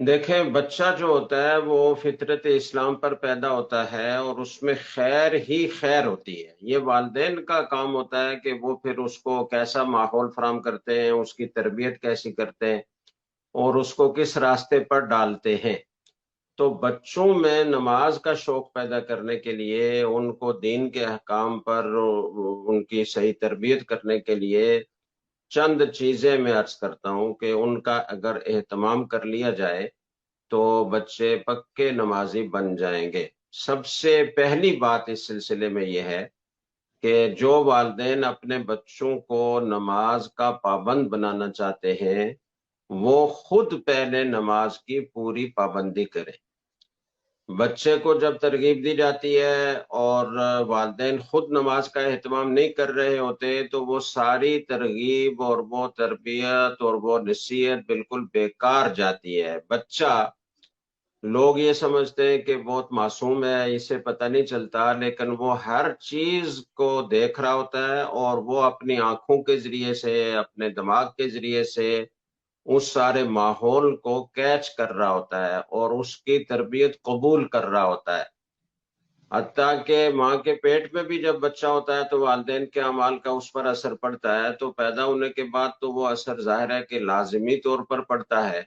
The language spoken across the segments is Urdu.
دیکھیں، بچہ جو ہوتا ہے وہ فطرت اسلام پر پیدا ہوتا ہے اور اس میں خیر ہی خیر ہوتی ہے۔ یہ والدین کا کام ہوتا ہے کہ وہ پھر اس کو کیسا ماحول فراہم کرتے ہیں، اس کی تربیت کیسی کرتے ہیں اور اس کو کس راستے پر ڈالتے ہیں۔ تو بچوں میں نماز کا شوق پیدا کرنے کے لیے، ان کو دین کے احکام پر ان کی صحیح تربیت کرنے کے لیے چند چیزیں میں عرض کرتا ہوں کہ ان کا اگر اہتمام کر لیا جائے تو بچے پکے نمازی بن جائیں گے۔ سب سے پہلی بات اس سلسلے میں یہ ہے کہ جو والدین اپنے بچوں کو نماز کا پابند بنانا چاہتے ہیں وہ خود پہلے نماز کی پوری پابندی کریں۔ بچے کو جب ترغیب دی جاتی ہے اور والدین خود نماز کا اہتمام نہیں کر رہے ہوتے تو وہ ساری ترغیب اور وہ تربیت اور وہ نصیحت بالکل بیکار جاتی ہے۔ بچہ، لوگ یہ سمجھتے ہیں کہ بہت معصوم ہے، اسے پتہ نہیں چلتا، لیکن وہ ہر چیز کو دیکھ رہا ہوتا ہے اور وہ اپنی آنکھوں کے ذریعے سے، اپنے دماغ کے ذریعے سے اس سارے ماحول کو کیچ کر رہا ہوتا ہے اور اس کی تربیت قبول کر رہا ہوتا ہے۔ حتیٰ کہ ماں کے پیٹ میں بھی جب بچہ ہوتا ہے تو والدین کے اعمال کا اس پر اثر پڑتا ہے، تو پیدا ہونے کے بعد تو وہ اثر ظاہر ہے کہ لازمی طور پر پڑتا ہے۔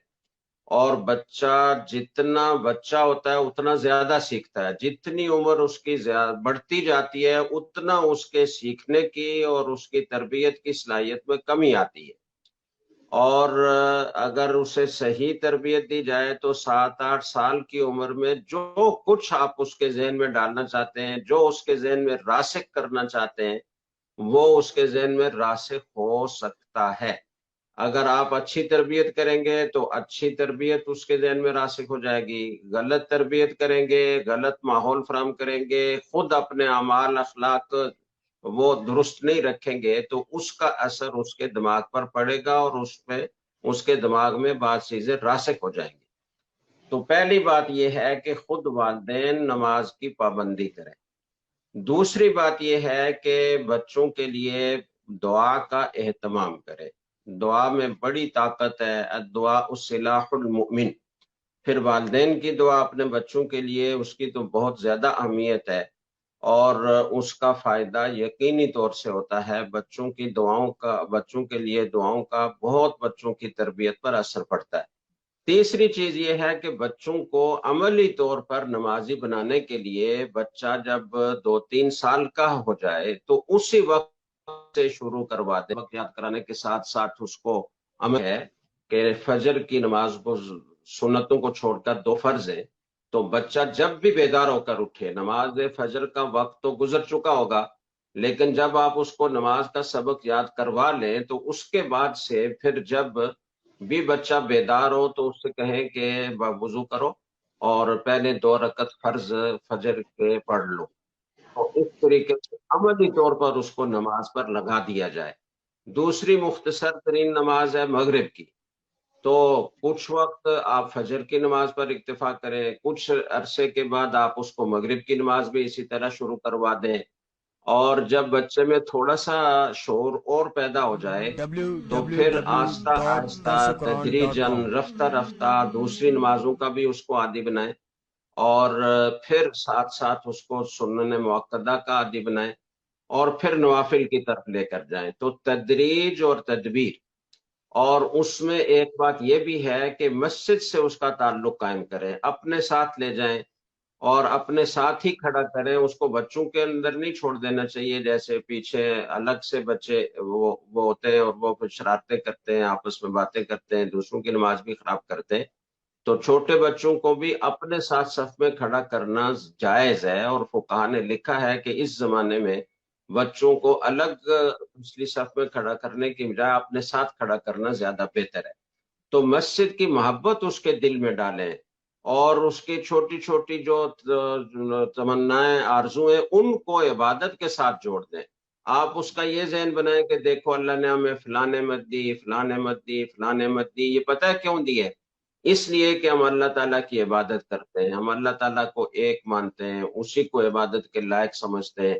اور بچہ جتنا بچہ ہوتا ہے اتنا زیادہ سیکھتا ہے، جتنی عمر اس کی بڑھتی جاتی ہے اتنا اس کے سیکھنے کی اور اس کی تربیت کی صلاحیت میں کمی آتی ہے۔ اور اگر اسے صحیح تربیت دی جائے تو 7 8 سال کی عمر میں جو کچھ آپ اس کے ذہن میں ڈالنا چاہتے ہیں، جو اس کے ذہن میں راسخ کرنا چاہتے ہیں، وہ اس کے ذہن میں راسخ ہو سکتا ہے۔ اگر آپ اچھی تربیت کریں گے تو اچھی تربیت اس کے ذہن میں راسخ ہو جائے گی، غلط تربیت کریں گے، غلط ماحول فراہم کریں گے، خود اپنے اعمال اخلاق وہ درست نہیں رکھیں گے تو اس کا اثر اس کے دماغ پر پڑے گا اور اس کے دماغ میں بعض چیزیں راسخ ہو جائیں گی۔ تو پہلی بات یہ ہے کہ خود والدین نماز کی پابندی کریں۔ دوسری بات یہ ہے کہ بچوں کے لیے دعا کا اہتمام کریں۔ دعا میں بڑی طاقت ہے، الدعاء سلاح المؤمن۔ پھر والدین کی دعا اپنے بچوں کے لیے، اس کی تو بہت زیادہ اہمیت ہے اور اس کا فائدہ یقینی طور سے ہوتا ہے۔ بچوں کے لیے دعاؤں کا بہت بچوں کی تربیت پر اثر پڑتا ہے۔ تیسری چیز یہ ہے کہ بچوں کو عملی طور پر نمازی بنانے کے لیے بچہ جب 2 3 سال کا ہو جائے تو اسی وقت سے شروع کروا دیں۔ وقت یاد کرانے کے ساتھ ساتھ اس کو عمل ہے کہ فجر کی نماز کو، سنتوں کو چھوڑ کر 2 فرض ہیں، تو بچہ جب بھی بیدار ہو کر اٹھے، نماز فجر کا وقت تو گزر چکا ہوگا لیکن جب آپ اس کو نماز کا سبق یاد کروا لیں تو اس کے بعد سے پھر جب بھی بچہ بیدار ہو تو اس سے کہیں کہ وضو کرو اور پہلے 2 رکعت فرض فجر کے پڑھ لو۔ تو اس طریقے سے عملی طور پر اس کو نماز پر لگا دیا جائے۔ دوسری مختصر ترین نماز ہے مغرب کی، تو کچھ وقت آپ فجر کی نماز پر اکتفا کریں، کچھ عرصے کے بعد آپ اس کو مغرب کی نماز بھی اسی طرح شروع کروا دیں، اور جب بچے میں تھوڑا سا شعور اور پیدا ہو جائے تو پھر آہستہ آہستہ تدریجاً www.dasquran.com رفتہ رفتہ دوسری نمازوں کا بھی اس کو عادی بنائیں اور پھر ساتھ ساتھ اس کو سنن مؤکدہ کا عادی بنائیں اور پھر نوافل کی طرف لے کر جائیں۔ تو تدریج اور تدبیر، اور اس میں ایک بات یہ بھی ہے کہ مسجد سے اس کا تعلق قائم کریں، اپنے ساتھ لے جائیں اور اپنے ساتھ ہی کھڑا کریں۔ اس کو بچوں کے اندر نہیں چھوڑ دینا چاہیے، جیسے پیچھے الگ سے بچے وہ ہوتے ہیں اور وہ کچھ شرارتیں کرتے ہیں، آپس میں باتیں کرتے ہیں، دوسروں کی نماز بھی خراب کرتے ہیں۔ تو چھوٹے بچوں کو بھی اپنے ساتھ صف میں کھڑا کرنا جائز ہے، اور فقہا نے لکھا ہے کہ اس زمانے میں بچوں کو الگ پچھلی صف میں کھڑا کرنے کی بجائے اپنے ساتھ کھڑا کرنا زیادہ بہتر ہے۔ تو مسجد کی محبت اس کے دل میں ڈالیں اور اس کی چھوٹی چھوٹی جو تمنائیں آرزویں ان کو عبادت کے ساتھ جوڑ دیں۔ آپ اس کا یہ ذہن بنائیں کہ دیکھو اللہ نے ہمیں فلاں نعمت دی، فلاں نعمت دی، فلاں نعمت دی، یہ پتہ ہے کیوں دی ہے؟ اس لیے کہ ہم اللہ تعالیٰ کی عبادت کرتے ہیں، ہم اللہ تعالیٰ کو ایک مانتے ہیں، اسی کو عبادت کے لائق سمجھتے ہیں۔